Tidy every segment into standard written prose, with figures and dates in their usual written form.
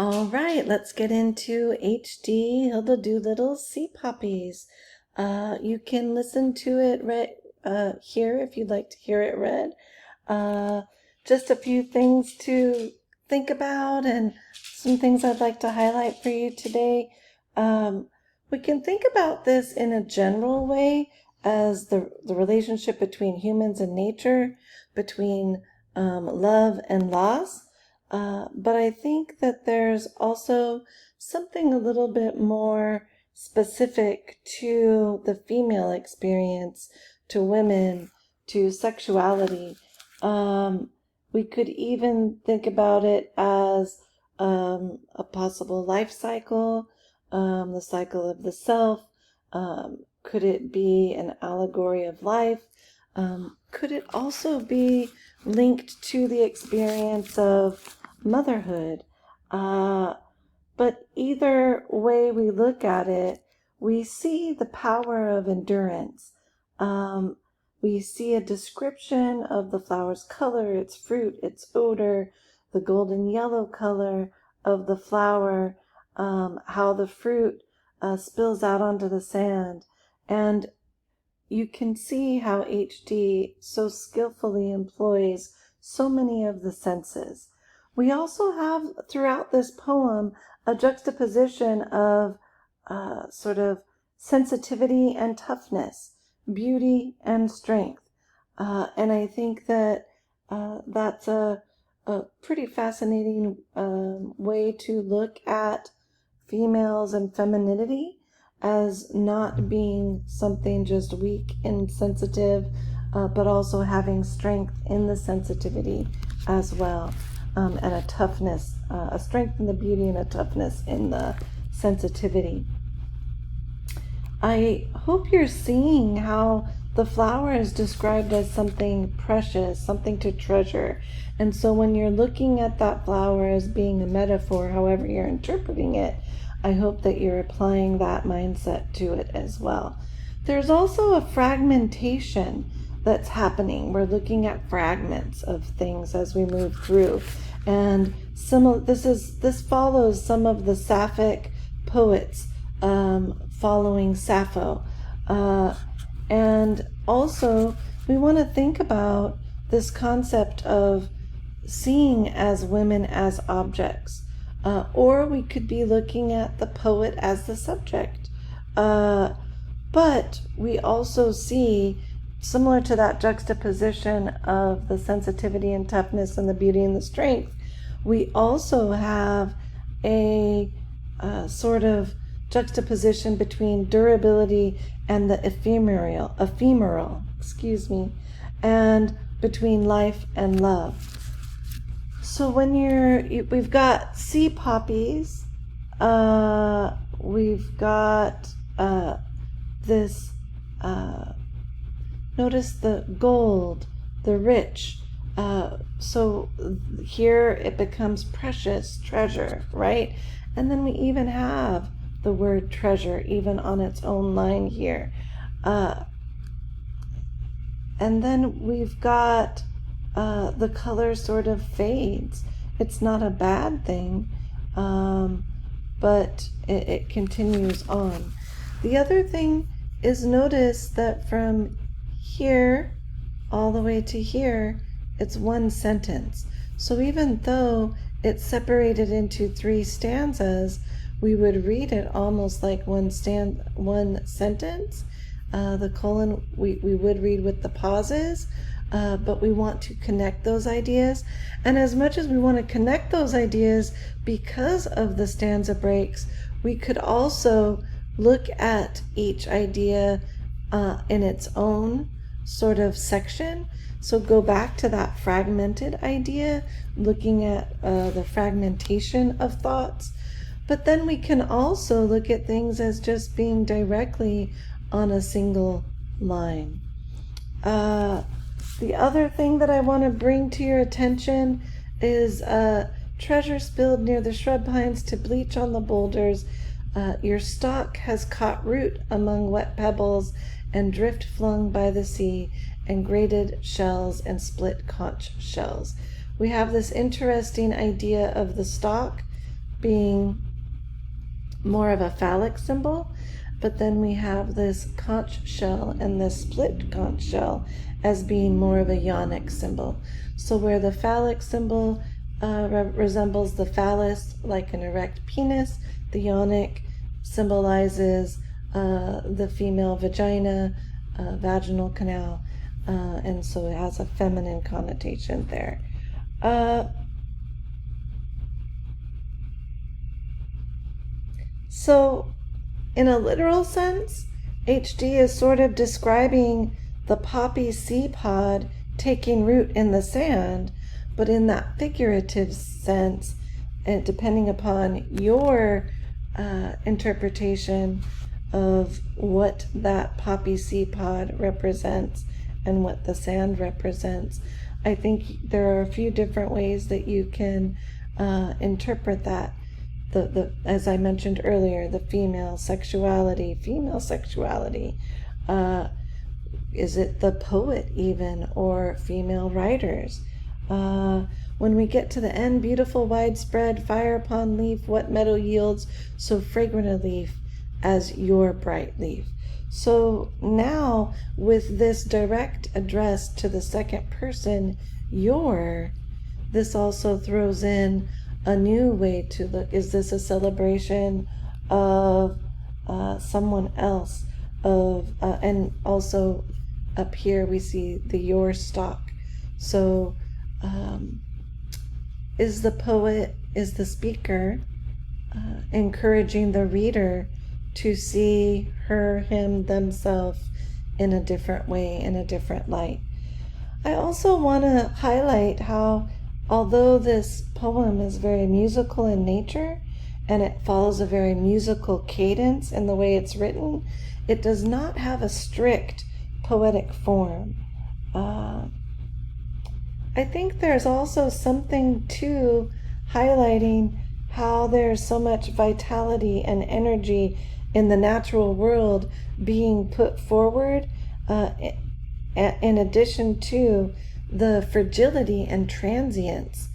All right, let's get into HD Hilda Doolittle's Sea Poppies. You can listen to it here if you'd like to hear it read. Just a few things to think about and some things I'd like to highlight for you today. We can think about this in a general way as the relationship between humans and nature, between love and loss. But I think that there's also something a little bit more specific to the female experience, to women, to sexuality. We could even think about it as a possible life cycle, the cycle of the self. Could it be an allegory of life? Could it also be linked to the experience of motherhood? But either way we look at it, we see the power of endurance. We see a description of the flower's color, its fruit, its odor, the golden yellow color of the flower, how the fruit spills out onto the sand. And you can see how HD so skillfully employs so many of the senses. We also have throughout this poem a juxtaposition of sort of sensitivity and toughness, beauty and strength. And I think that that's a pretty fascinating way to look at females and femininity as not being something just weak and sensitive, but also having strength in the sensitivity as well, and a toughness, a strength in the beauty and a toughness in the sensitivity. I hope you're seeing how the flower is described as something precious, something to treasure. And so when you're looking at that flower as being a metaphor, however you're interpreting it, I hope that you're applying that mindset to it as well. There's also a fragmentation that's happening. We're looking at fragments of things as we move through. And this follows some of the Sapphic poets following Sappho. And also, we want to think about this concept of seeing as women as objects. Or we could be looking at the poet as the subject. But we also see, similar to that juxtaposition of the sensitivity and toughness and the beauty and the strength, we also have a sort of juxtaposition between durability and the ephemeral, and between life and love. So when we've got sea poppies, we've got this, notice the gold, the rich. So here it becomes precious, treasure, right? And then we even have the word treasure even on its own line here. And then we've got the color sort of fades. It's not a bad thing, but it continues on. The other thing is, notice that from here all the way to here, it's one sentence. So even though it's separated into 3 stanzas, we would read it almost like one sentence. The colon we would read with the pauses, but we want to connect those ideas. And as much as we want to connect those ideas because of the stanza breaks, we could also look at each idea in its own sort of section. So go back to that fragmented idea, looking at the fragmentation of thoughts. But then we can also look at things as just being directly on a single line. The other thing that I want to bring to your attention is treasure spilled near the shrub pines to bleach on the boulders. Your stalk has caught root among wet pebbles and drift flung by the sea, and grated shells and split conch shells. We have this interesting idea of the stalk being more of a phallic symbol, but then we have this conch shell and this split conch shell as being more of a yonic symbol. So where the phallic symbol resembles the phallus, like an erect penis, the yonic symbolizes the female vagina, vaginal canal, and so it has a feminine connotation there. So in a literal sense, HD is sort of describing the poppy seed pod taking root in the sand, but in that figurative sense, and depending upon your interpretation of what that poppy seed pod represents and what the sand represents, I think there are a few different ways that you can interpret that. As I mentioned earlier, the female sexuality. Is it the poet even, or female writers? When we get to the end, beautiful widespread, fire upon leaf, what meadow yields so fragrant a leaf as your bright leaf? So now with this direct address to the second person, your, this also throws in a new way to look. Is this a celebration of someone else? And also up here we see the your stock. So is the poet, is the speaker encouraging the reader to see her, him, themselves in a different way, in a different light? I also want to highlight how, although this poem is very musical in nature and it follows a very musical cadence in the way it's written, it does not have a strict poetic form. I think there's also something to highlighting how there's so much vitality and energy in the natural world being put forward, in addition to the fragility and transience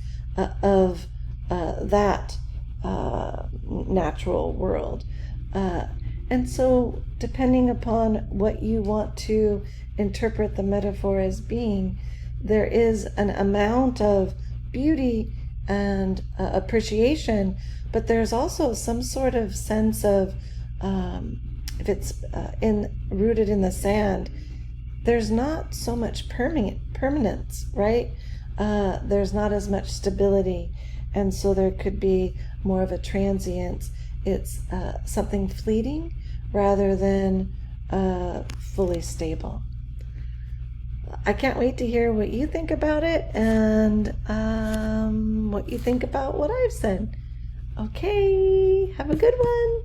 of that natural world. And so depending upon what you want to interpret the metaphor as being, there is an amount of beauty and appreciation, but there's also some sort of sense of, if it's rooted in the sand, there's not so much permanence, right? There's not as much stability, and so there could be more of a transience. It's something fleeting rather than fully stable. I can't wait to hear what you think about it and what you think about what I've said. Okay, have a good one.